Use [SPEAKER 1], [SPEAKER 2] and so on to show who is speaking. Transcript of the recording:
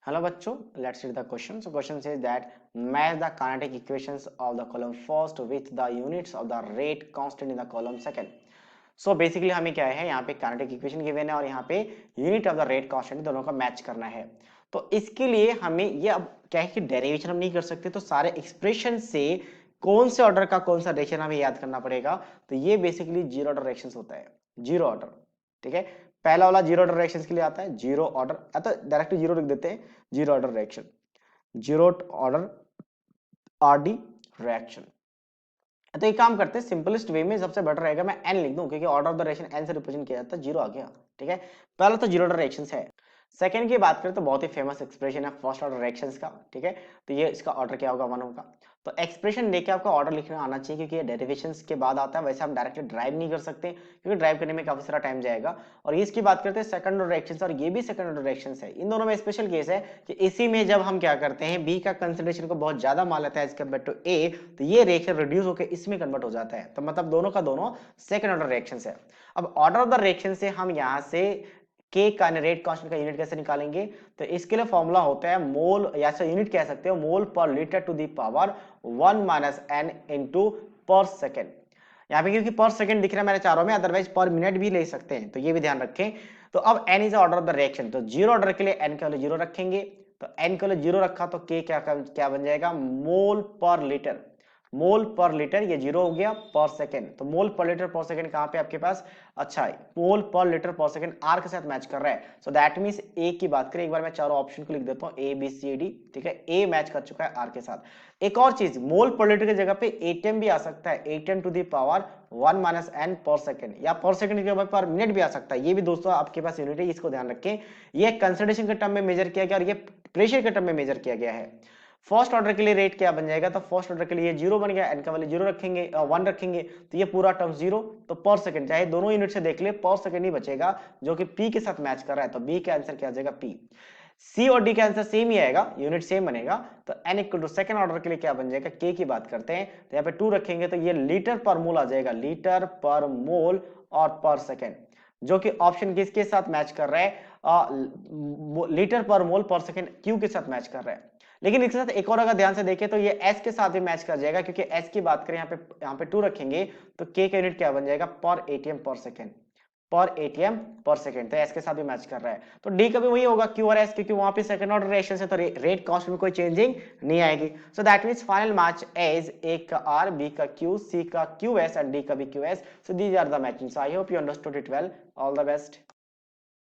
[SPEAKER 1] Hello बच्चों, let's read the question. So question says that match the kinetic equations of the column first with the units of the rate constant in the column second. So basically हमें क्या है, यहाँ पे kinetic equation given है और यहाँ पे unit of the rate constant दोनों का मैच करना है। तो इसके लिए हमें ये अब क्या है कि डेरिवेशन हम नहीं कर सकते, तो सारे एक्सप्रेशन से कौन से ऑर्डर का कौन सा रिएक्शन हमें याद करना पड़ेगा। तो ये बेसिकली जीरो ऑर्डर रिएक्शंस होता है, जीरो ऑर्डर। ठीक है, पहला वाला जीरो ऑर्डर रिएक्शंस के लिए आता है जीरो ऑर्डर, तो डायरेक्ट जीरो लिख देते हैं, zero order reaction, zero order RD reaction. तो एक काम करते हैं, सिंपलेस्ट वे में सबसे बेटर रहेगा मैं एन लिख दूं, क्योंकि order of the reaction n से रिप्रेजेंट किया जाता है, जीरो आ गया। ठीक है, पहला तो जीरो ऑर्डर रिएक्शंस है। सेकंड की बात करें तो बहुत ही फेमस एक्सप्रेशन है फर्स्ट ऑर्डर रिएक्शंस का। ठीक है, तो ये इसका ऑर्डर क्या होगा, वन होगा। तो एक्सप्रेशन देके आपको ऑर्डर लिखना आना चाहिए, क्योंकि ये डेरिवेशंस के बाद आता है, वैसे हम डायरेक्टली ड्राइव नहीं कर सकते, क्योंकि ड्राइव करने में काफी सारा टाइम जाएगा। और ये इसकी बात करते हैं सेकंड ऑर्डर रिएक्शंस, और ये भी सेकंड ऑर्डर रिएक्शंस है। इन दोनों में स्पेशल केस है कि इसी में जब हम क्या करते हैं, बी का कंसिडरेशन को बहुत ज्यादा मान लेता है एज कंपेयर टू ए, तो ये रिएक्शन रिड्यूस होकर इसमें कन्वर्ट हो जाता है। तो मतलब दोनों का दोनों सेकंड ऑर्डर रिएक्शंस है। अब ऑर्डर ऑफ द रिएक्शन से हम यहाँ से के का रेट कांस्टेंट का यूनिट कैसे निकालेंगे, तो इसके लिए फॉर्मूला होता है मोल, या यूनिट कह सकते हो mole per litre to the power 1 minus n into per second. यहाँ पे क्योंकि पर सेकंड दिख रहा है मेरे चारों में, अदरवाइज पर मिनट भी ले सकते हैं, तो ये भी ध्यान रखें। तो अब n is order of the reaction, तो जीरो ऑर्डर के लिए n के वैल्यू जीरो रखेंगे, तो n के वैल्यू जीरो रखा तो k क्या बन जाएगा, मोल पर लीटर। मोल पर लीटर ये जीरो हो गया, पर सेकंड, तो मोल पर लीटर पर सेकंड कहां पे आपके पास, अच्छा मोल पर लीटर पर सेकंड आर के साथ मैच कर रहा है। सो दैट मींस ए की बात करें, एक बार मैं चारों ऑप्शन को लिख देता हूं, ए बी सी डी। ठीक है, ए मैच कर चुका है आर के साथ। एक और चीज, मोल पर लीटर की जगह पे एटीएम भी आ सकता है, ATM to the power 1 minus n per second, या पर सेकंड की जगह पर मिनट भी आ सकता है। ये भी दोस्तों आपके पास यूनिट है, इसको ध्यान रखें। ये कंसिडरेशन के टर्म में मेजर किया गया और ये प्रेशर के टर्म में मेजर किया गया है। फर्स्ट ऑर्डर के लिए रेट क्या बन जाएगा, तो फर्स्ट ऑर्डर के लिए जीरो बन गया, एन का वैल्यू जीरो रखेंगे, वन रखेंगे, तो ये पूरा टर्म जीरो। तो पर सेकंड चाहे दोनों यूनिट से देख ले, पर सेकंड ही बचेगा जो कि पी के साथ मैच कर रहा है, तो बी का आंसर क्या आ जाएगा, पी। सी और डी का आंसर सेम ही आएगा, यूनिट सेम बनेगा। तो n equal to second order के लिए क्या बन जाएगा, के की बात करते हैं, तो यहाँ पे टू रखेंगे, तो ये लीटर पर मोल आ जाएगा, लीटर पर मोल और पर सेकंड, जो कि ऑप्शन किसके साथ मैच कर रहा है, लीटर पर मोल पर सेकंड क्यू के साथ मैच कर रहा है। लेकिन इसके साथ एक और अगर ध्यान से देखें तो ये एस के साथ भी मैच कर जाएगा, क्योंकि एस की बात करें यहाँ पे टू रखेंगे, तो के का यूनिट क्या बन जाएगा, पर एटीएम पर सेकंड, पर एटीएम पर सेकंड, तो एस के साथ भी मैच कर रहा है। तो डी का भी वही होगा, क्यू और एस, क्योंकि वहां पे सेकंड ऑर्डर रिएक्शन है, तो रेट कॉस्ट में कोई चेंजिंग नहीं आएगी। So that means final match is A का आर, बी का क्यू, सी का क्यू एस एंड डी का भी Q S. So these are the matching. So I hope you understood it well. All the best.